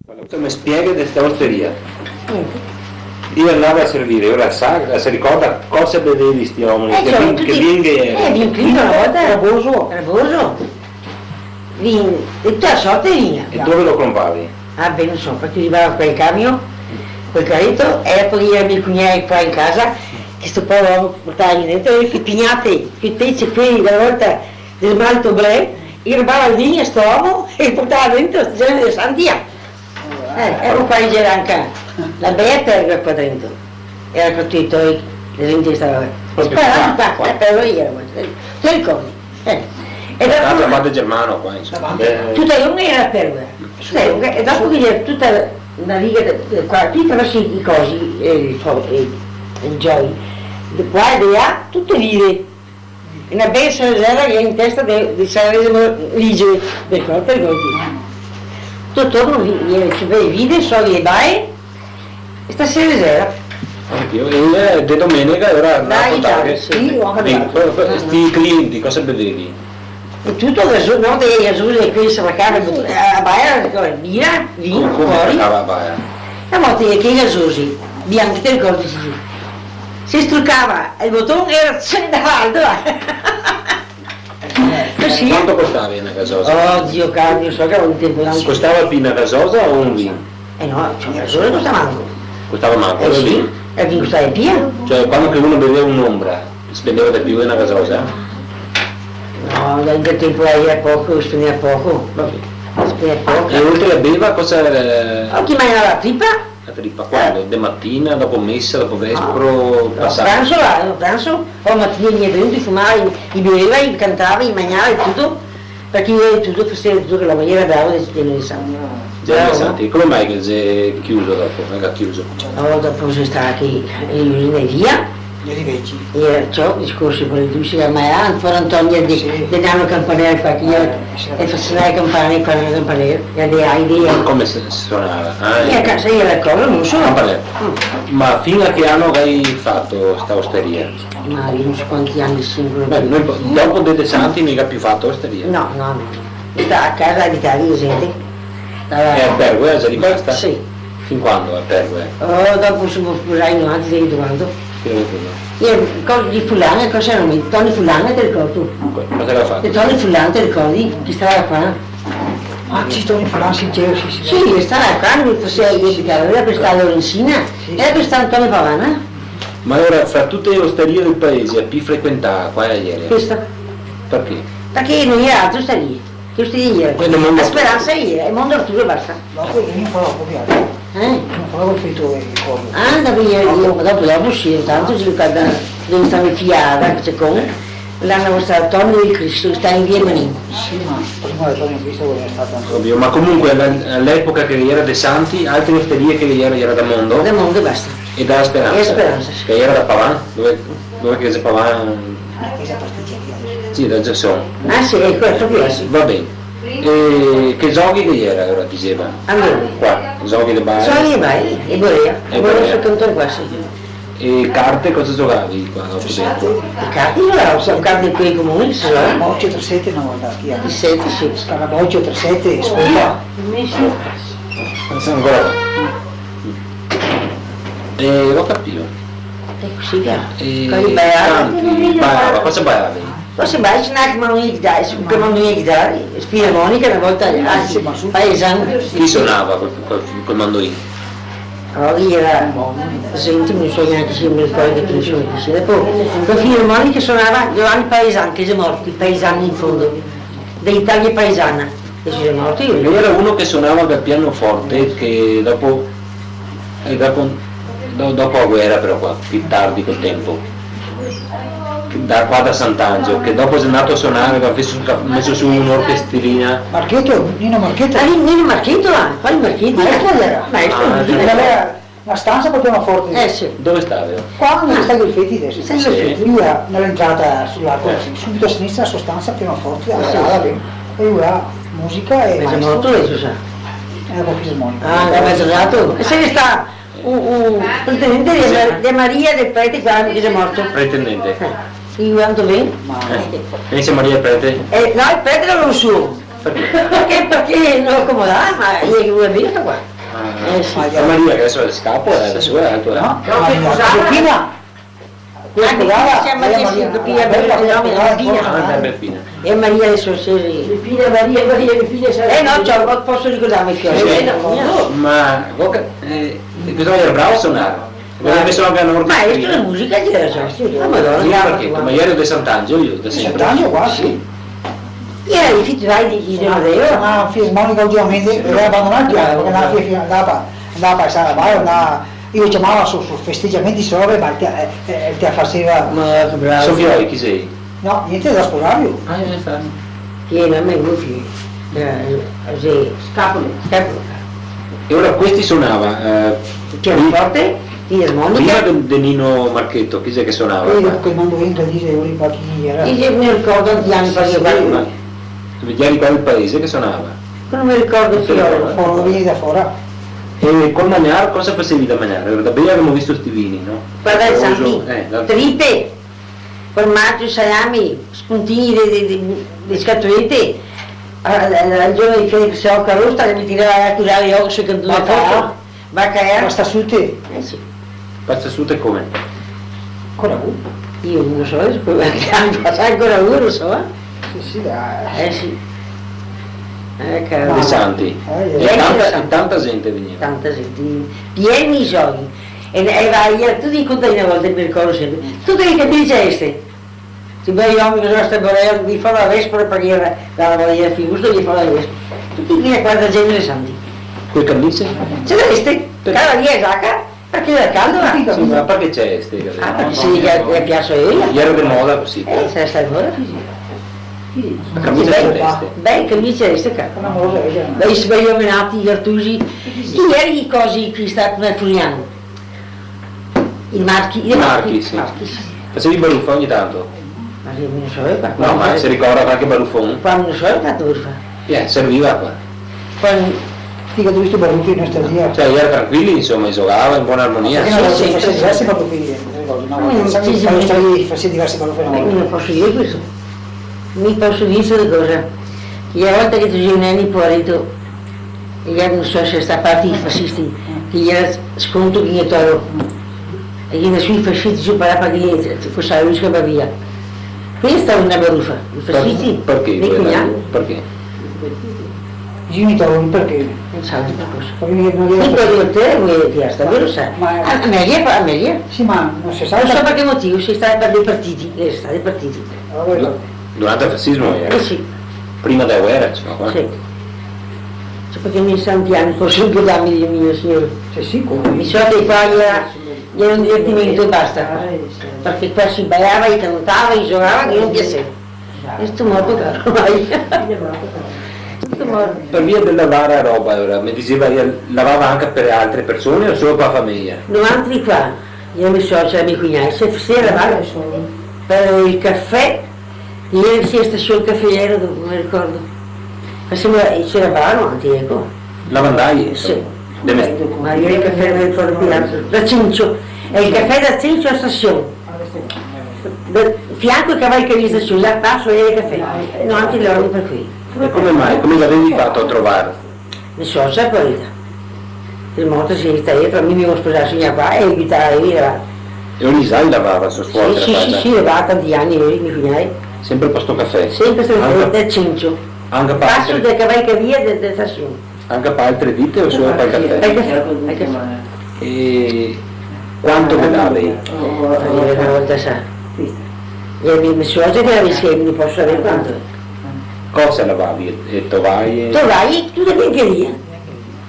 Mi spiega di questa osteria. Niente. Io andavo a servire, ora sa, si ricorda cosa bevevi sti uomini, che vin che era. Vin prima una volta era Boso. Vin, e tutta la sorte vina. E dove lo compravi? Ah beh, non so, perché arrivava quel camion, quel carretto, e poi era mio cugnato qua in casa, che sto povero portava dentro, e che pignate, che pezzi qui, una volta del malto bre, e rubava il vino a sto uomo, e portava dentro sto genere di santia. Ero qua in Geranca. La Beata era qua dentro, era partito e le gente stava sparando qua, però io ti ricordi? E Tanto dopo, parte germano qua, insomma. tutta lunga era per e dopo che c'era tutta una riga qua, qui attraverso i cosi, il gioia, qua e di là, tutte vive. Una bella sarasera che è in testa di Sanremo Ligio, per cosa per così. Tutto ci vede vide, so che vai. E stasera sera. Io di domenica ora Dai, a portare. sì, ho capito. Questi clienti cosa bevevi? E tutto Gesù, no? Dei Gesù e qui si marcava a Baia, birra, vino, fuori. A Baia? E molte che Gesù, bianco, ti ricordi? Si struccava, il bottone era davanti. Così. Quanto costavi una gasosa? Oh Dio caro, io so che avevo un tempo da Costava più una gasosa o un vino? no, cioè Gesù non sta manco. Costava manco il Sì, vino? e il vino costava pieno. Cioè quando che uno beveva un'ombra, spendeva di più di una gasosa? No, in quel tempo era poco, spendeva poco. Spendeva poco. E oltre a beva cosa era? Chi mangiava la trippa? La trippa quando? De mattina, dopo messa, dopo vespro, passato? Pranzo, poi mattina mi è venuto, fumava, beveva, cantava, mangiava e tutto, perché io tutto faceva tutto che la maniera brava del pieno di sangue. Già santi, come mai che si è chiuso dopo? Non ha chiuso? No, dopo sono stati in via, e ciò, discorsi con le due, ma ancora Antonio di danno campanello, perché io e faceva le campane con il campanello, e le idee. Come si suonava? E a casa io la cosa non so. Campanello. Ma fino a che anno hai fatto sta osteria? Ma io non so quanti anni singolo. Beh, dopo dei santi mica più fatto osteria? No. Sta a casa a abitare la gente. E a Pergue sei rimasta? Sì. Fin quando a Pergue? Oh, dopo sono sposati in avanti, sei quando. Io, di Fulana, cosa erano? Tony Fulana, ti ricordi? Cosa aveva fatto? E Tony Fulana, ti ricordi? Chi stava qua? Ah, sì, Tony Fulano, sì. Sì, stava qua, mi faceva abitare, era per stare a Lorenzina, era per stare Antonio Pavana. Ma ora, fra tutte le osterie del paese, a più frequentata, qua ieri? Questa. Perché? Perché non era altro staria. Che osteria ieri? Quello mondo- La speranza ieri, il mondo Arturo e basta. No, quello non farò copiare. Non farò il fritto e il corno. Ah, dopo uscire, tanto si ricorda dove stava fiata, che c'è con l'hanno mostrato Antonio di Cristo, che sta in via Manin. Sì, ma prima del Tony Cristo è stato anche. Ovvio, ma comunque all'epoca che era dei santi, altre osterie che era da mondo Del mondo e basta. e da Speranza. E Speranza, sì. Che era da Pavan, dove che si Pavan? Questa pasticceria. Sì, da Gesù. Ah sì, è questo qui, sì. Va bene. E che giochi che era ora diceva? Allora, Qua, giochi di bar. sono vai, e Borea, E e Borea. Borea sotto un qua, sì. E carte cosa giocavi qua dopo dentro? I carte io sono carte qui comuni, si so. Scarabocchio 37 una volta chi I ha? 7, sì. Scarabocchio 37 scuola. Non so ancora. E lo capivo. E così via. E Con i baiali. baiava, cosa baiavi? Forse vai, se non mi dai, se non mi dai, filarmonica una volta, anzi, paesano. Chi suonava col mandolino? Allora era, senti, non so neanche se mi ricordo chi sono così. Dopo, la filarmonica suonava Giovanni Paesano, che è morto, il paesano in fondo, dell'Italia paesana, che si è morto io. Lui era uno che suonava per pianoforte che dopo la guerra però qua, più tardi col tempo. Da qua da Sant'Angelo, che dopo è andato a suonare, ha messo su un'orchestrina. Marchetto, Nino Marchetto. Nino Marchetto là, quali Marchetti? Maestro era. Aveva una stanza per pianoforte. Sì. Dove stavi? Qua non sta il fetti adesso. Sì. Lui ha nell'entrata sull'arco, subito a sinistra la sua stanza pianoforte, e lui ha musica e È maestro. morto lei, so sa. Era con fisarmonica. Ah, l'aveva giocato. E se ne sta un pretendente di Maria del Prete che è morto. Pretendente. Io quanto bene? Ma Inizia Maria Prete? No, il Prete era lo suo. Perché non accomodava, ma ieri una birra qua. Sì. La Maria che adesso è scapo, è la sua, è la tua. No? No, che Copina? Anche qui siamo Maria si copia bella il nome della Ah, Pina. è Beppina. E Maria le sorcesi. Pina Maria, No, cioè, posso ricordarmi i fiori. Ma bisogna essere bravo a suonare. Bisogna messo anche a Nord. Maestro di musica di adesso. La Sì, Madonna. perché come ieri di Sant'Angelo io da sempre. Sant'Angelo qua, sì. Ieri i fittirai di Genodeo. Una fisarmonica ultimamente aveva abbandonato perché andava a passare a Baio, io chiamavo su festeggiamenti sopra, ma ti faceva... Ma che bravo. Sofioi, chi sei? No, niente da sposare. Ah, io sta. Che non è gufi. Sì, scapolo. E ora questi suonava. Pianoforte, Prima fisarmonica. di Nino Marchetto, chi è che suonava? Poi quel mandolino dice io pa' chi era. Io mi ricordo di anni fa che Ma tu vedi qual è il paese che suonava? non mi ricordo il fiore. Fuori, vieni da fuori. E con mangiare cosa facevi da mangiare? Da bene abbiamo visto sti vini, no? Guarda il Santi, da- tripe, formaggio, salami, spuntini di scatolette. Al giorno di fiori che si occa rosta che mi tirava a curare gli occhi che due foto. Baccaia. Basta su te. Sì. Pazza su te come? Ancora tu? Io non lo so, anche ancora uno lo so. Sì, sì, dai. Sì. Dei Caro. santi. Eh, E tanta gente veniva. Tanta gente, pieni i giochi. E vai, tu dici conta una volta, mi ricordo sempre, tu devi capire c'è ti vai uomini che sono stati mi fa la vespa perché era dalla voglia di giusto gli fa la vespa. Tutti che guarda gente santi. Quei camicie? Ce l'avete? Cara via giacca, perché era caldo. Sì, ma perché c'è ste? Ah, perché si le piace io. Ieri di moda così. Se sta moda. La camicia celeste. Beh, camicia queste qua. Una cosa che era. Dai sbagliomenati, gli artusi. Ieri i cosi che sta nel Furiano. I marchi, Sì. Facevi baruffa ogni tanto? Ma io non so qua. No, ma si ricorda qualche baruffone? Quando non so qua dove fa. Serviva qua. Quando Figa, tu visto baruffi in nostalgia. Cioè, eri tranquilli, insomma, giocava in buona armonia. Perché non sì, faceva sì. diversi baruffi, no? Pensavo sì, sì, quando sì. stavi facendo diversi baruffi. non posso dire questo. Mi posso dire una cosa. Che la volta che tu sei un anno fuori tu, e io non so se sta partiti fascisti, che gli era sconto che io toro. E gli sui fascisti si parlava che fosse lui che va via. Questa è una baruffa. I fascisti, Perché? dei cognati, Perché? I genitori perché? non so di cosa. Perché non Io era... quello te vuoi dire, sta vero sai? Ma- A meglio. Sì, ma non si sa. Non so per che motivo, si sta per dei partiti, sta dei partiti. Durante il fascismo era? Sì, Prima della guerra, insomma. sì. Cioè, perché mi santi anni, posso darmi di mio signore. Sei sicuro? Mi so che qua era un divertimento e basta. Perché qua si ballava, si cantava, si giocava, che non piaceva. Questo modo caro, mai. Questo modo. Per via del lavare a roba, ora, mi diceva, lavava anche per altre persone o solo per la famiglia? 90 di qua, io mi so, c'era mio cugnato, se lavava per il caffè, ieri si è stato il caffeiero, non mi ricordo. Ci lavavano anche, ecco. Lavandaie? Sì. Deve- Ma io il caffè non mi ricordo più altro. Da Cincio, è il caffè da Cincio a stazione. Da fianco al cavallo di stazione, là passo e il caffè. No, anche loro per qui. E come mai? Come l'avevi fatto a trovare? Ne so, c'è qualità. Il moto si sta dietro, a me mi devo sposare signa qua e evitare di lavare. E ogni sai lavava su scuola? Sì, lavava tanti anni, io mi cugnai. Sempre per sto caffè? Sempre stato Anche- da Cincio. Anche per Passo altre, del cavallo via della stazione. anche per altre ditte o solo per il Al caffè? caffè. E quanto guadavi? Faceva una volta sa. E mi suocera che la insieme, non posso sapere quanto. Cosa lavavi? E tovaglie? Tu vai, tu da biancheria.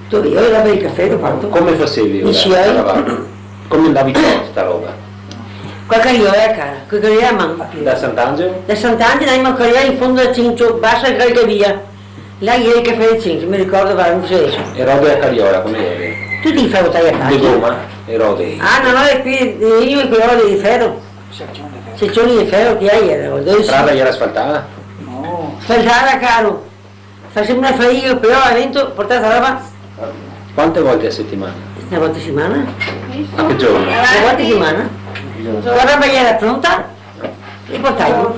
Tu io lavavo il caffè, lo fatto. Come facevi ora Dici, a lavare? Come andavi sta roba? Qua carriola è cara, qua carriola a mano. Da Sant'Angelo? Da Sant'Angelo andiamo a carriola in fondo a Cincio, bassa il via. Là ieri il caffè di Cincio, mi ricordo va un seso. E rode a Cariola, come eri? Tu ti fai votare a Di tanti. gomma? E rode? Ah no, è qui, io e quello di ferro. Secchioni di ferro che hai era, La strada era asfaltata? No. Faltara caro. Facciamo una fatica, però a vento, portata la roba, Quante volte a settimana? una volta a settimana. A che giorno? Una volta a settimana. La roba era pronta e portavo.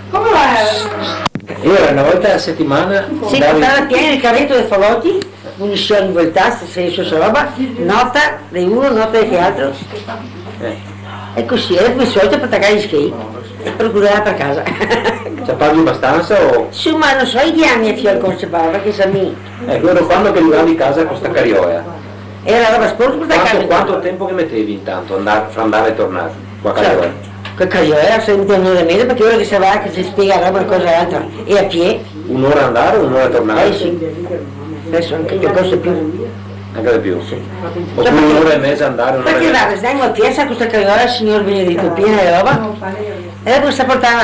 Come va? E ora una volta a settimana Si portava pieno il carretto dei falotti, munizioni in voltasta, se riesce a roba, nota di uno, nota di che altro. E così, era come solito per attaccare gli skate e per curare per casa. Ci parli abbastanza o... Insomma, non so che anni a fior ci parla, che sa mi. Ecco, ero quando che arrivavi a casa con sta carriola. Era roba sporca per attaccare. Quanto tempo che mettevi intanto fra andare e tornare? Qua cariola? Che carriera, sempre un'ora e mezza, perché ora che si va, che si spiega roba una cosa e l'altra, e a piedi. Un'ora andare o un'ora tornare? Sì. Adesso anche io costo più. Anche di più? Oppure un'ora e mezza andare, un'ora e Perché mezza? guarda, stiamo a piazza questa carriola, il signor Benedetto, piena di roba. E dopo si portava,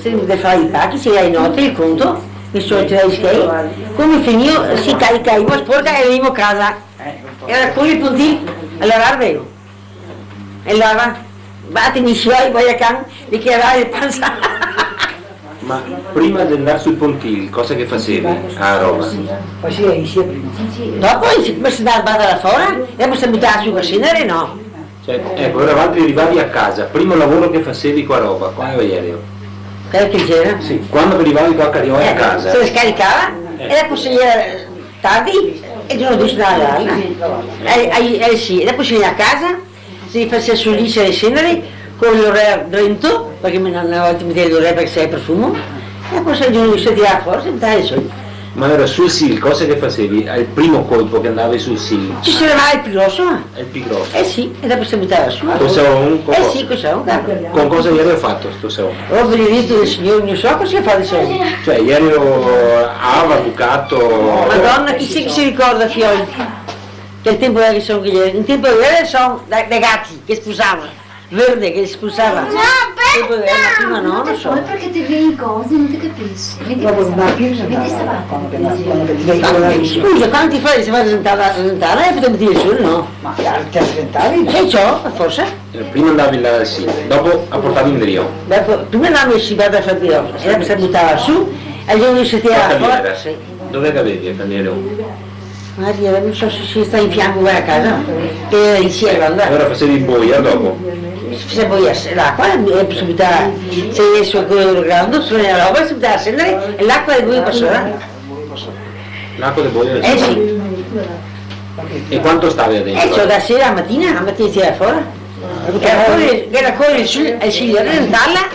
si deve fare i pacchi, si dà i note, il conto, mi sono tirato i skate. Come finito, si caricava sporca e venivo a casa. Era con i punti, allora arrivo. E allora, battimi i suoi, poi a can, di chiarare il panza. Ma prima di andare sui pontili, cosa che facevi a Roma? Faceva insieme prima. Dopo si dà da fuori, e poi si buttava su a scendere, no. Cioè, ecco, eravate arrivati a casa, primo lavoro che facevi qua a Roma, qua ieri. Quello che c'era. Sì, quando arrivavi qua a Cariola a casa. Se le scaricava, e dopo si tardi, e il giorno dopo si dava sì, e dopo si veniva a casa, si faceva su lì e scendere, con l'oreal dentro, perché una volta metteva l'oreal perché c'era il profumo, e poi se il giorno si tirava fuori, si buttava i soldi. Ma era sul SIL, cosa che facevi? Al primo colpo che andavi sul SIL? Ci si levava il più grosso, È il più grosso. eh sì, e dopo si buttava su. Questo è un Eh sì, questo è un capo. Con cosa ieri ho fatto sto secondo? Ho benedetto del Signore, non so cosa fa di soldi. Cioè ieri Ava, Bucato... Madonna, chi si ricorda Fiori? Che il tempo era che sono in tempo era sono dai gatti che sposavano, verde che sposava. Tempo era, prima no, non so. Poi perché ti vedi cose, non ti capisci. Vedi Dopo una chiusa, vedi stavate. Scusa, quanti fai si va a presentare? Potevo dire solo no. ma ti aspettavi? E ciò, forse? Prima andavi là al SIL, dopo portavi in Rio. Dopo, prima andavo in Sibada a fare e dopo si buttava su, e io si tirava fuori. Sì. Dove che avevi il candiero? Maria, non so se si sta in fianco vai a casa, che era insieme andare. Allora facevi boia dopo? Se poi l'acqua, e si buttava, se adesso quello grande, sulla roba, si buttava a scendere, e l'acqua di voi passava. L'acqua di boia? Eh sì. E quanto stavi E dentro? c'ho da sera a mattina si era fuori. Era con il signore dentalla,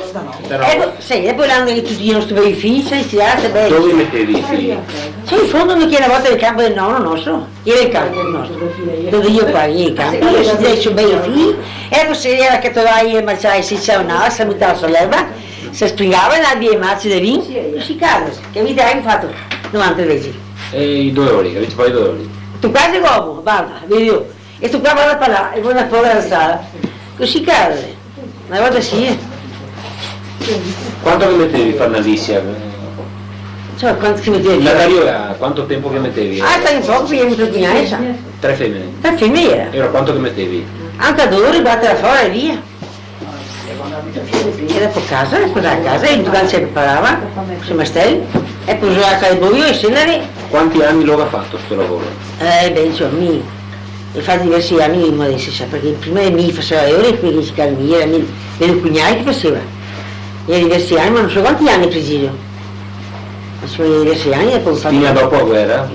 e poi l'hanno che tutti i nostri figli, sei stirate bene. Dove mettevi i figli? C'è in fondo che una volta il campo del nonno nostro, era il campo nostro, dove io poi il campo, io si dice bene i figli, e poi si era che trovai e mangiai si c'era si buttava sull'erba, si springava e aveva i mazzi di vino, e si cade, che avete anche fatto 90 veci. E i dolori, avete poi i dolori? Tu quasi come, guarda, vedi io, e tu qua vado a parlare, e poi da fuori dalla sala, così cade, una volta sì. Quanto che mettevi per Alicia? Cioè, quanto si metteva La via? carriola, quanto tempo che mettevi? Ah, stai in poco, perché mi trovi in sa. 3 femmine. Per femmina. E ora quanto che mettevi? Anche a dolore, battere fuori e via. Era per casa, e poi a casa, e il Dugan si preparava, su Mastel, e poi giocava al buio e scendere. Quanti anni lo ha fatto sto lavoro? Beh, cioè, e fa diversi anni, ma adesso sa, perché prima mi faceva ore, e poi si calmia, era mio cugnato che faceva. E diversi anni, ma non so quanti anni preciso. Ma sono diversi anni e poi Fino a dopo la guerra?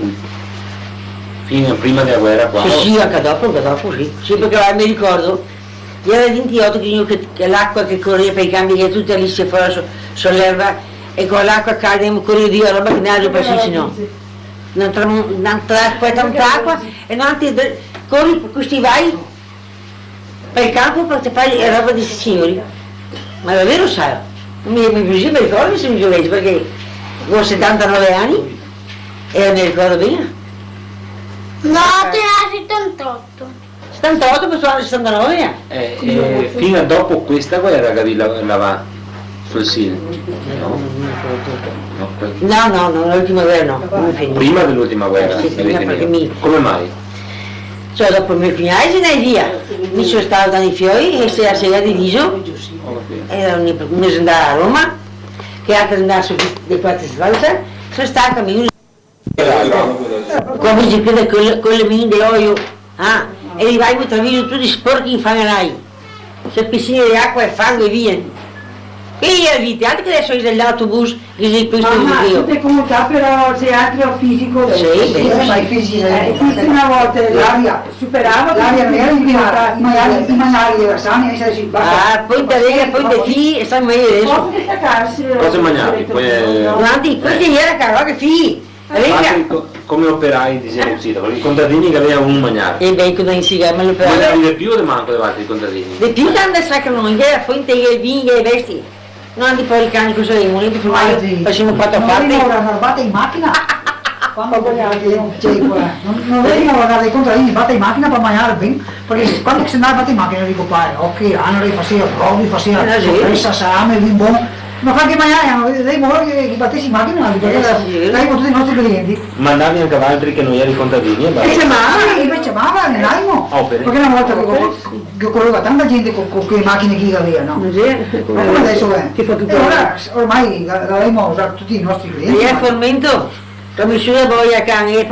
Fino prima della guerra qua? Sì, anche dopo, sì. Sì, perché mi ricordo, era il 28 che l'acqua che correva per i cambi, che tutta lì si fuori sull'erba, e con l'acqua calda mi correva via, roba che ne ha per sì, no. Non poi tanta acqua, e non ti corri per questi vai per il campo per fare roba di signori. Ma davvero sai? Non mi ricordo se mi giocavi, perché ho 79 anni e mi ricordo bene. No, te ne hai 78. 78 per suonare 69? Fino a dopo questa guerra che vi lavava sul SIL? No? No, l'ultima guerra no, non mi finì. Prima dell'ultima guerra? Sì, prima avete perché finito. Come mai? Cioè dopo il mio cugnato se ne via, mi sono stato dai fiori e si era diviso, era un mese andare a Roma, che altro andare su dei quattro stanze, sono stato a cammino. Come si crede con le mine di olio, e li vai tra via tutti sporchi in fangarai, c'è piscine di acqua e fango e via. Qui evitiate che adesso è l'autobus che si questo Mamma, io. tutte comunità però c'è anche il fisico. Sì, Ma i fisici Tutti una volta l'aria, superava l'aria non era inquinata, i maiali della Sani, adesso si basta. Ah, poi da lei, poi da figli, e sta meglio adesso. Posso distaccarsi? Cosa mangiavi? Guardi, questi era caro che figli. Altri come operai di Gerusalemme, perché i contadini che avevano un mangiare. E beh, cosa insieme lo Mangiavi per. di più o di manco di altri contadini? De più grande sacro non era, poi te i vini e i vesti. Non di poi i cani così, i moneti formali, facciamo quattro Non fatti. venivano arrabbiate in macchina? Quando non venivano guardare i contadini batte in macchina per mangiare bene, perché quando si andava a batte in macchina dico pai, ok, hanno faceva provi, faceva sorpresa, salame, vin buono, ma fa che mangiare, dei mori che battessi in macchina, dai con tutti i nostri clienti. Mandavi anche altri che non erano contadini e E basta. chiamava, nell'aimo, Opere. perché una volta che correva tanta gente con quelle macchine che aveva, no? Ma come adesso è? E ora ormai l'avremo usato tutti i nostri clienti. E a Formento, come su la boia cani, e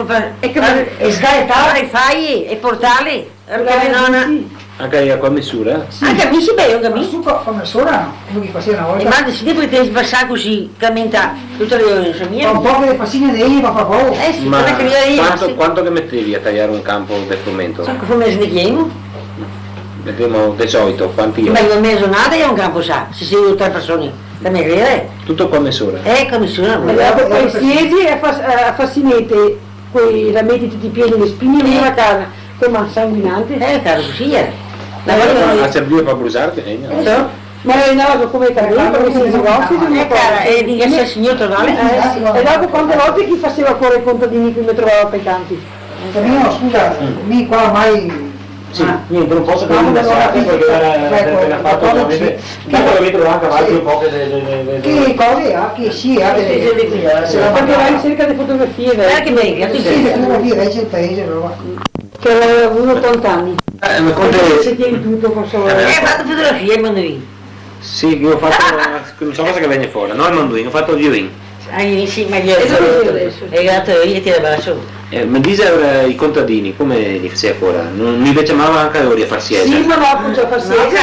sgaretare, e fai, e portali, perché non. Anche a quella misura? Anche a me si beve, anche a Ma me. su come sola no? Come che faceva una E volta? ma si deve passare così, cammenta tutte le ore, Fa mia. un po' che le fascine di Eva, fa poco. Sì, Ma quella che io quanto che mettevi a tagliare un campo del frumento? come snegliamo? Vediamo di solito quanti Ma io. io mezzo nada è un campo sa, se si sono tre persone, da me credere. Tutto qua misura. Come sono? Poi siedi e fascinete, quei rametti tutti pieni di spine in una casa, come sanguinante. Caro, così è. La A voglio servire per bruciarti? No. Ma è nato come carino perché si negozi cara, e di essere signor Tonale? E dopo quante volte chi faceva fuori i contadini che mi trovava pecanti? Mio, scusa, mi qua ormai... Sì, niente, non posso prendere una serata perché era fatto ovviamente. Tanto avete trovato avanti un po' Che cose ha, che sì, ha delle... Perché vai in cerca di fotografie vecchie, Che bene, che Sì, le fotografie vecchie del paese, roba. che aveva avuto 80 anni. ma Se conte... tieni tutto con solo... fatto fotografie, Manduin. Sì, io ho fatto... non so cosa che viene fuori, no il manduino, ho fatto il violino. Sì, ma io E dove sei adesso? E grazie a io ti abbraccio. Ma dice i contadini, come li faceva fuori? Non mi chiamava anche loro a far siete? Sì, ma no, appunto fa siete.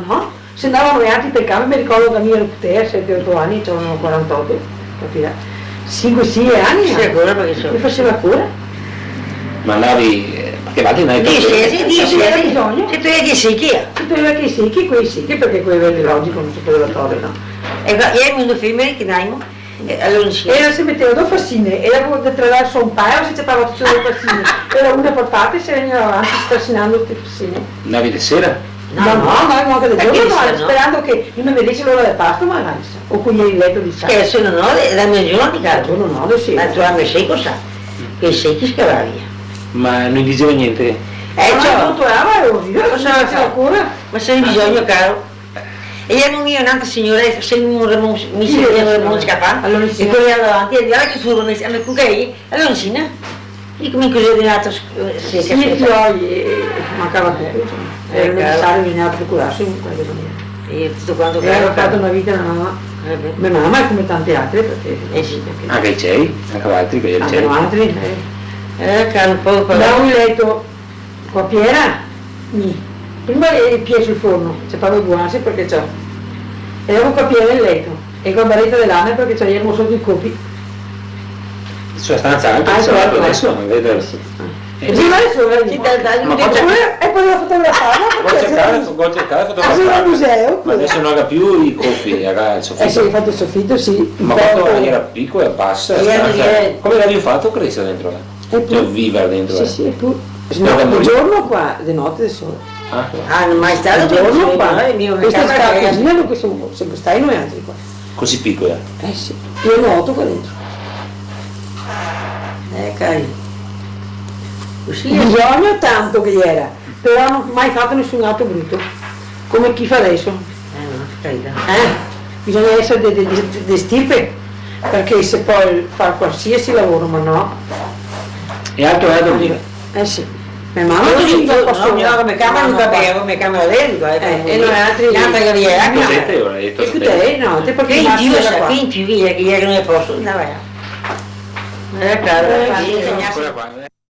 No. Se andavano gli altri per cambio, mi ricordo da mia te, 7-8 anni, c'erano 48, capirà. 5-6 anni, Sì, ancora perché sono. mi faceva cura. Ma andavi... che vado in Dici, c'era bisogno. se tu hai secchi. Si poteva che secchi, quei secchi, perché quei verdi logico non si poteva togliere, no? E ieri mi femmine che daimo, allora insieme. Era si metteva due fascine, era attraverso un paio, si cepava tutte le due fascine. Era una portata e si veniva avanti trascinando tutte le fascine. Andavi di sera? No, anche del Perché giorno, se no? sperando che non mi vedesse l'ora del pasto, magari, o qui il letto di sacco. Che se non ho, la mia giornata, caro. giorno no, le sera. La tua me secco sa, che secchi scava via. Ma non diceva niente? Ciao, non tornava e io Cosa non faceva cura. Ma se hai bisogno, caro. E io non io un'altra signora, se mi si scappa, Allora e sì. poi davanti, e guarda che furono, a cucai, allora insieme. Dico, mi così di nato, Sì, i fioi, mancava tutto, insomma. Era necessario, bisognava procurarsi in qualche maniera. E tutto quanto E aveva fatto una vita la mamma. Mia mamma è come tante altre, perché sì, Anche i CEI? Anche altri che c'è. hanno altri. caro, poi Da un letto copiera, prima il piede sul forno, c'è proprio buonarsi perché c'ho. E dopo copiera nel letto, e con barretta dell'anno perché c'avevo sotto i copi. Sua stanza alta, Ah, che sono certo. adesso, non vedo. E prima adesso Ma poi c'è- e poi la fotografarla Puoi perché cercare, c'è puoi cercare di al fotografare. museo. Ma adesso non ha più i coppi, ragazzi. Eh sì, ho fatto il soffitto, sì. Ma un quando po'. era piccolo e basta. Sì, Come l'avevi fatto crescere dentro? Cioè vivere dentro? Sì, sì, e poi Spero che no, non- di giorno qua, di notte del sole. Ah, Ah, non mai stato Di giorno qua, mio questa è camera la che cucina dove siamo sempre stai noi altri qua. così piccola. Eh sì, io nuoto qua dentro. cari. Così è. Bisogno tanto che era, però non ho mai fatto nessun atto brutto, come chi fa adesso. No, carità. Bisogna essere di stirpe, perché se poi fa qualsiasi lavoro, ma no. E altro è a dormire. Eh sì, mia mamma Io così no, non posso come camera non capivo, come camera dentro, e noi altri... l'altra che vi era, Cos'è? Ora hai detto E te, no, te perché che in più, da qua. che in più, che non ne posso, andava. Caro, Ancora qua.